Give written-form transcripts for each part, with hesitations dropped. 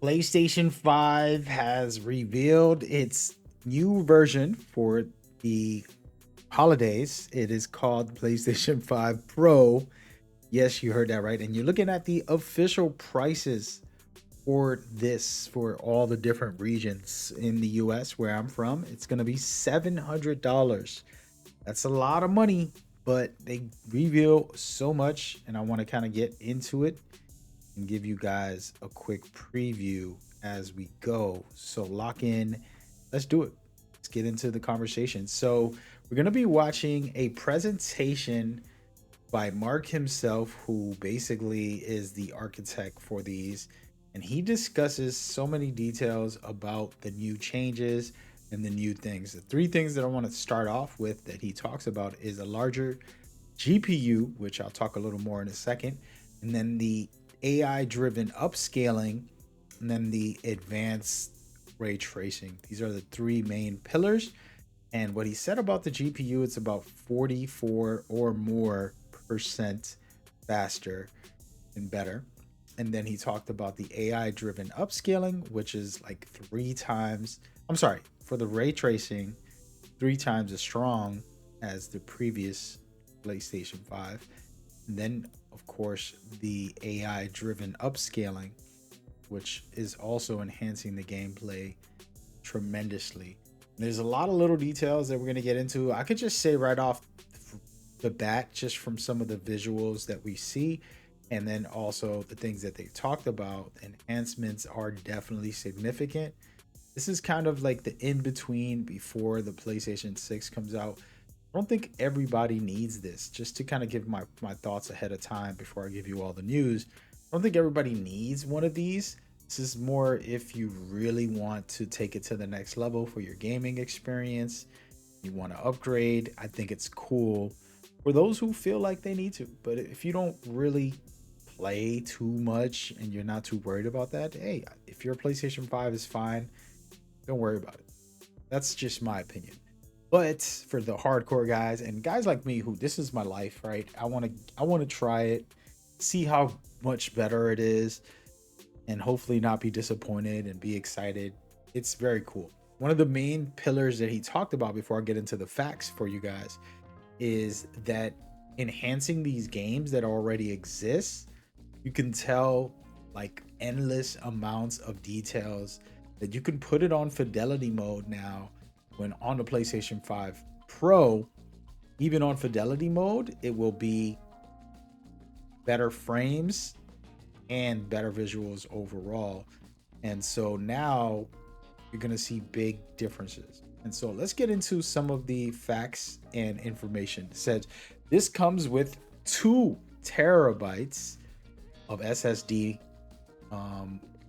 PlayStation 5 has revealed its new version for the holidays. It is called PlayStation 5 Pro. Yes, you heard that right. And you're looking at the official prices for this for all the different regions in the US where I'm from. It's going to be $700. That's a lot of money, but they reveal so much, and I want to kind of get into it and give you guys a quick preview as we go. So lock in. Let's do it. Let's get into the conversation. So we're going to be watching a presentation by Mark himself, who basically is the architect for these. And he discusses so many details about the new changes and the new things. The three things that I want to start off with that he talks about is a larger GPU, which I'll talk a little more in a second, and then the AI driven upscaling, and then the advanced ray tracing. These are the three main pillars. And what he said about the GPU, it's about 44 or more percent faster and better. And then he talked about the AI driven upscaling, which is like three times, I'm sorry, for the ray tracing, three times as strong as the previous PlayStation 5. And then, of course, the AI driven upscaling, which is also enhancing the gameplay tremendously. There's a lot of little details that we're going to get into. I could just say right off the bat, just from some of the visuals that we see, and then also the things that they talked about, enhancements are definitely significant. This is kind of like the in between before the PlayStation 6 comes out. I don't think everybody needs this. Just to kind of give my thoughts ahead of time before I give you all the news, I don't think everybody needs one of these. This is more if you really want to take it to the next level for your gaming experience. You want to upgrade. I think it's cool for those who feel like they need to. But if you don't really play too much and you're not too worried about that, hey, if your PlayStation 5 is fine, don't worry about it. That's just my opinion. But for the hardcore guys and guys like me who this is my life, right? I want to try it, see how much better it is, and hopefully not be disappointed and be excited. It's very cool. One of the main pillars that he talked about before I get into the facts for you guys is that enhancing these games that already exist, you can tell like endless amounts of details that you can put it on fidelity mode now when on the PlayStation 5 Pro. Even on fidelity mode, it will be better frames and better visuals overall. And so now you're going to see big differences. And so let's get into some of the facts and information. It says this comes with 2 terabytes of SSD,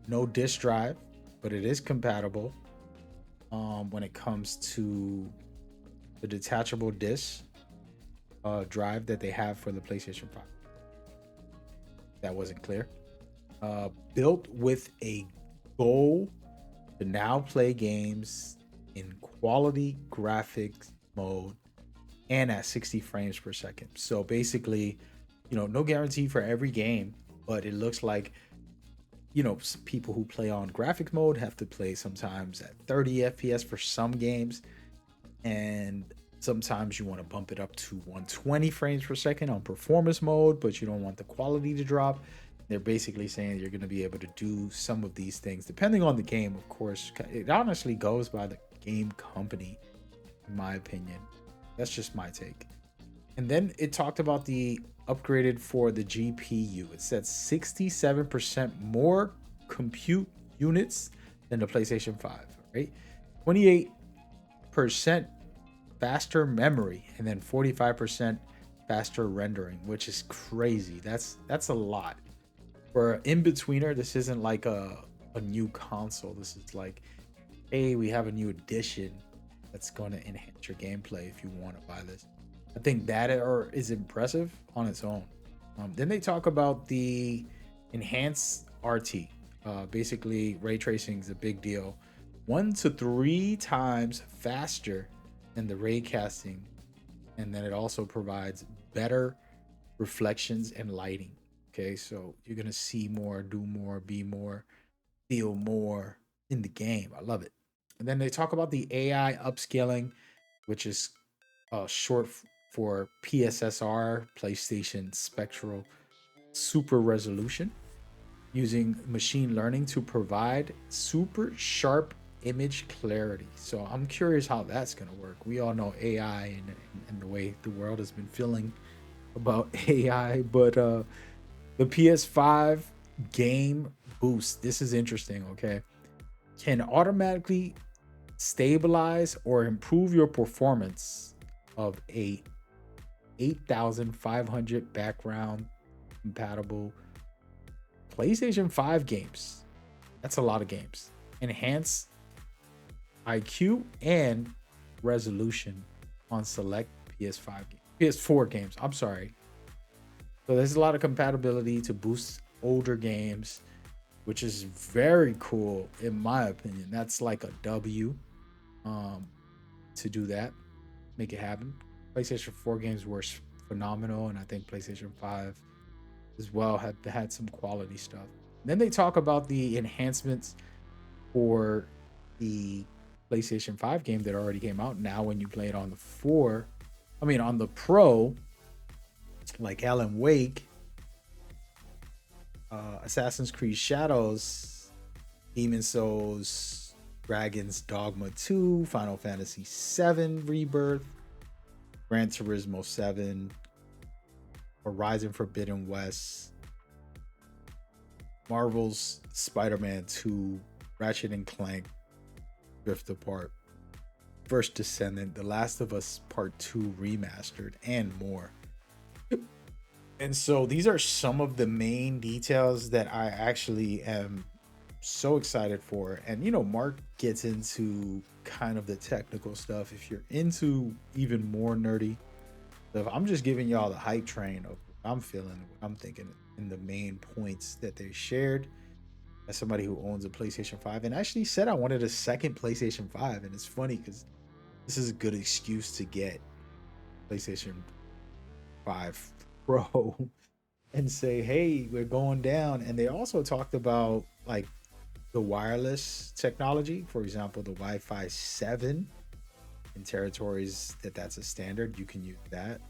no disk drive, but it is compatible when it comes to the detachable disk drive that they have for the PlayStation 5. That wasn't clear. Built with a goal to now play games in quality graphics mode and at 60 frames per second. So basically, no guarantee for every game, but it looks like, people who play on graphic mode have to play sometimes at 30 FPS for some games. And sometimes you want to bump it up to 120 frames per second on performance mode, but you don't want the quality to drop. They're basically saying you're going to be able to do some of these things depending on the game, of course. It honestly goes by the game company, in my opinion. That's just my take. And then it talked about the upgraded for the GPU. It said 67% more compute units than the PlayStation 5, right? 28% faster memory, and then 45% faster rendering, which is crazy. That's a lot. For an in-betweener, this isn't like a new console. This is like, hey, we have a new edition that's going to enhance your gameplay if you want to buy this. I think that is impressive on its own. Then they talk about the enhanced RT. Basically, ray tracing is a big deal. 1 to 3 times faster than the ray casting. And then it also provides better reflections and lighting. Okay, so you're going to see more, do more, be more. feel more in the game. I love it. And then they talk about the AI upscaling, which is short for PSSR, PlayStation Spectral Super Resolution, using machine learning to provide super sharp image clarity. So I'm curious how that's going to work. We all know AI and the way the world has been feeling about AI, but the PS5 game boost. This is interesting, okay? Can automatically stabilize or improve your performance of a 8500 background compatible PlayStation 5 games. That's a lot of games. Enhance IQ and resolution on select PS5 games. PS4 games. I'm sorry. So there's a lot of compatibility to boost older games, which is very cool in my opinion. That's like a W um, to do that, make it happen. PlayStation 4 games were phenomenal, and I think PlayStation 5 as well had some quality stuff. Then they talk about the enhancements for the PlayStation 5 game that already came out. Now, when you play it on the 4, I mean, on the Pro, like Alan Wake, Assassin's Creed Shadows, Demon Souls, Dragon's Dogma 2, Final Fantasy 7 Rebirth, Gran Turismo 7, Horizon Forbidden West, Marvel's Spider-Man 2, Ratchet and Clank, Drift Apart, First Descendant, The Last of Us Part 2 Remastered, and more. And so these are some of the main details that I actually am so excited for. And Mark gets into kind of the technical stuff. If you're into even more nerdy stuff, I'm just giving y'all the hype train of what I'm feeling, what I'm thinking, and the main points that they shared. As somebody who owns a PlayStation 5 and actually said I wanted a second PlayStation 5, and it's funny because this is a good excuse to get PlayStation 5 Pro and say, hey, we're going down. And they also talked about like the wireless technology. For example, the Wi-Fi 7 in territories that's a standard, you can use that.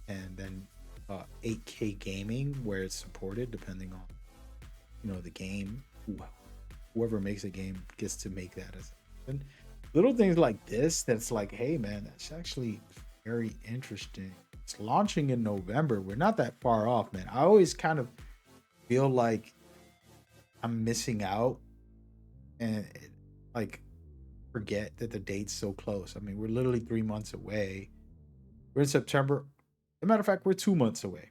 And then 8K gaming where it's supported, depending on the game. Whoever makes a game gets to make that as little things like this. That's like, hey man, that's actually very interesting. It's launching in November. We're not that far off, man. I always kind of feel like I'm missing out and like forget that the date's so close. I mean, we're literally 3 months away. We're in September. As a matter of fact, we're 2 months away.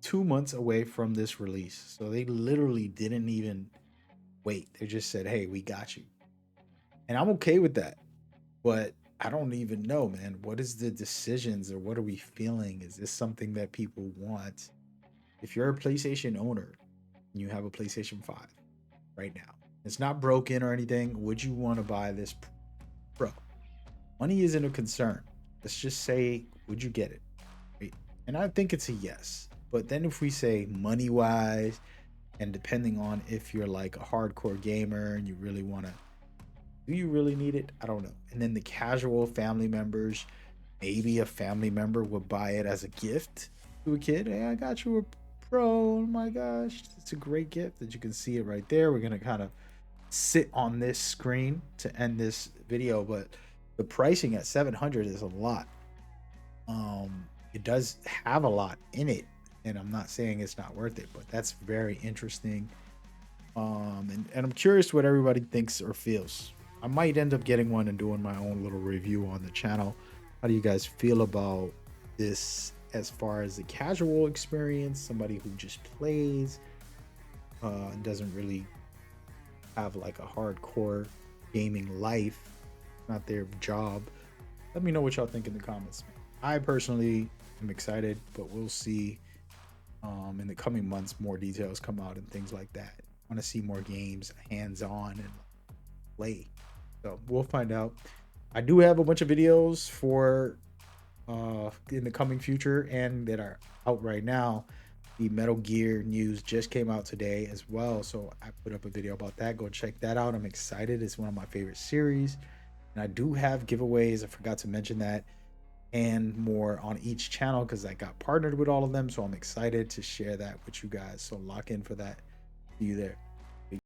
2 months away from this release. So they literally didn't even wait. They just said, hey, we got you. And I'm okay with that. But I don't even know, man. What is the decisions or what are we feeling? Is this something that people want? If you're a PlayStation owner and you have a PlayStation 5 right now, it's not broken or anything, would you want to buy this Pro? Money isn't a concern. Let's just say, would you get it? Right? And I think it's a yes. But then if we say money wise, and depending on if you're like a hardcore gamer and you really want to, do you really need it? I don't know. And then the casual family members, maybe a family member would buy it as a gift to a kid. Hey, I got you a Pro. Oh my gosh, it's a great gift that you can see it right there. We're gonna kind of sit on this screen to end this video, but the pricing at 700 is a lot. It does have a lot in it, and I'm not saying it's not worth it, but that's very interesting. And I'm curious what everybody thinks or feels. I might end up getting one and doing my own little review on the channel. How do you guys feel about this as far as the casual experience? Somebody who just plays and doesn't really have like a hardcore gaming life, not their job. Let me know what y'all think in the comments. I personally am excited, but we'll see in the coming months more details come out and things like that. I want to see more games hands-on and play. So we'll find out. I do have a bunch of videos for in the coming future and that are out right now The Metal Gear news just came out today as well, so I put up a video about that. Go check that out. I'm excited. It's one of my favorite series, and I do have giveaways. I forgot to mention that, and more on each channel because I got partnered with all of them. So I'm excited to share that with you guys. So lock in for that. See you there.